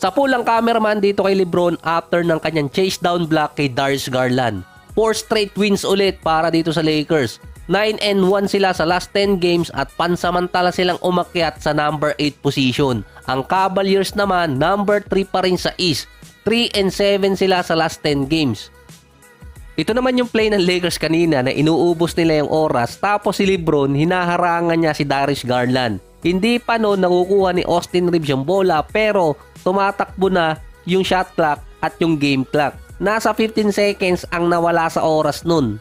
Sa pulang cameraman dito kay LeBron after ng kanyang chase down block kay Darius Garland. 4 straight wins ulit para dito sa Lakers. 9-1 sila sa last 10 games at pansamantala silang umakyat sa number 8 position. Ang Cavaliers naman number 3 pa rin sa East. 3-7 sila sa last 10 games. Ito naman yung play ng Lakers kanina na inuubos nila yung oras tapos si LeBron hinaharangan niya si Darius Garland. Hindi pa noon nakukuha ni Austin Reeves yung bola pero tumatakbo na yung shot clock at yung game clock. Nasa 15 seconds ang nawala sa oras nun.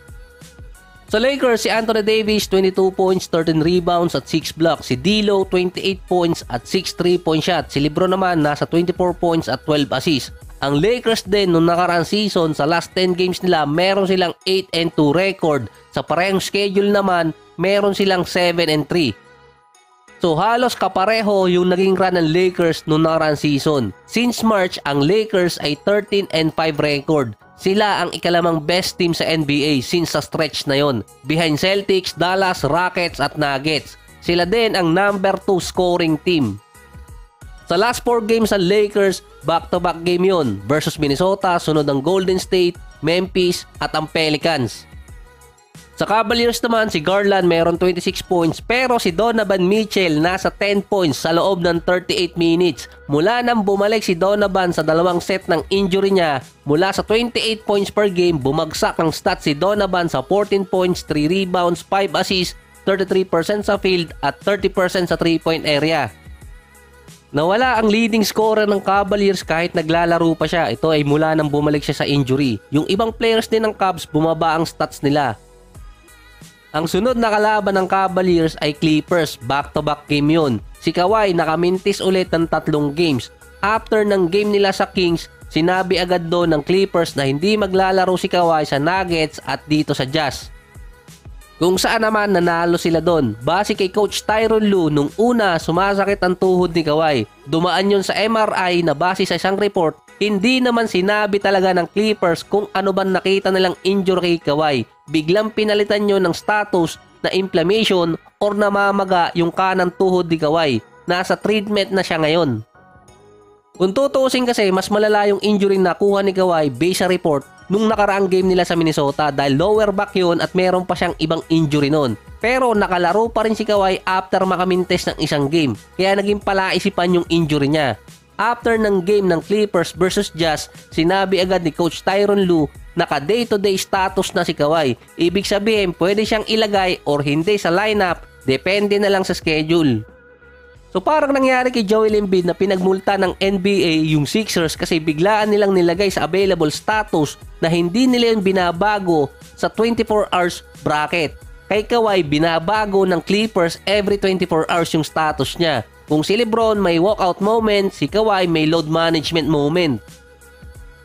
Sa Lakers, si Anthony Davis 22 points, 13 rebounds at 6 blocks. Si D'Lo 28 points at 6 3-point shots. Si LeBron naman nasa 24 points at 12 assists. Ang Lakers din nung nakaraang season sa last 10 games nila meron silang 8-2 record. Sa parehong schedule naman meron silang 7-3. So halos kapareho yung naging run ng Lakers nung nakaraang season. Since March, ang Lakers ay 13-5 record. Sila ang ikalamang best team sa NBA since sa stretch na yon. Behind Celtics, Dallas, Rockets at Nuggets. Sila din ang number 2 scoring team. Sa last 4 games ng Lakers, back-to-back game yon versus Minnesota, sunod ang Golden State, Memphis at ang Pelicans. Sa Cavaliers naman, si Garland meron 26 points pero si Donovan Mitchell nasa 10 points sa loob ng 38 minutes. Mula nang bumalik si Donovan sa dalawang set ng injury niya, mula sa 28 points per game, bumagsak ang stats si Donovan sa 14 points, 3 rebounds, 5 assists, 33% sa field at 30% sa 3-point area. Nawala ang leading scorer ng Cavaliers kahit naglalaro pa siya. Ito ay mula nang bumalik siya sa injury. Yung ibang players din ng Cavs, bumaba ang stats nila. Ang sunod na kalaban ng Cavaliers ay Clippers, back-to-back game yun. Si Kawhi nakamintis ulit ng 3 games. After ng game nila sa Kings, sinabi agad doon ng Clippers na hindi maglalaro si Kawhi sa Nuggets at dito sa Jazz. Kung saan naman nanalo sila doon. Base kay Coach Tyronn Lue, nung una sumasakit ang tuhod ni Kawhi. Dumaan yun sa MRI na base sa isang report, hindi naman sinabi talaga ng Clippers kung ano ba nakita nilang injury kay Kawhi. Biglang pinalitan nyo ng status na inflammation or namamaga yung kanang tuhod ni Kawhi. Nasa treatment na siya ngayon. Kung tutuusin kasi, mas malala yung injury na nakuha ni Kawhi based sa report nung nakaraang game nila sa Minnesota dahil lower back yun at meron pa siyang ibang injury nun. Pero nakalaro pa rin si Kawhi after makamintes ng isang game. Kaya naging palaisipan yung injury niya. After ng game ng Clippers versus Jazz, sinabi agad ni Coach Tyronn Lue naka day-to-day status na si Kawhi. Ibig sabihin, pwede siyang ilagay or hindi sa lineup, depende na lang sa schedule. So parang nangyari kay Joel Embiid na pinagmulta ng NBA yung Sixers kasi biglaan nilang nilagay sa available status na hindi nila yung binabago sa 24 hours bracket. Kay Kawhi, binabago ng Clippers every 24 hours yung status niya. Kung si LeBron may walkout moment, si Kawhi may load management moment.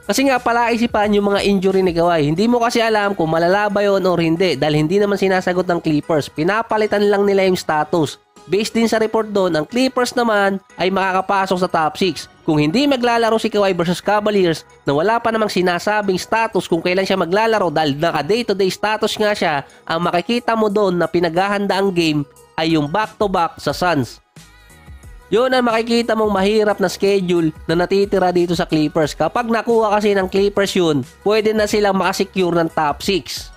Kasi nga palaisipan yung mga injury ni Kawhi. Hindi mo kasi alam kung malala ba yun or hindi dahil hindi naman sinasagot ng Clippers. Pinapalitan lang nila yung status. Based din sa report doon, ang Clippers naman ay makakapasok sa top 6. Kung hindi maglalaro si Kawhi versus Cavaliers na wala pa namang sinasabing status kung kailan siya maglalaro dahil naka day-to-day status nga siya, ang makikita mo doon na pinaghahanda ang game ay yung back-to-back sa Suns. Yun ang makikita mong mahirap na schedule na natitira dito sa Clippers. Kapag nakuha kasi ng Clippers yun, pwede na silang makasecure ng top 6.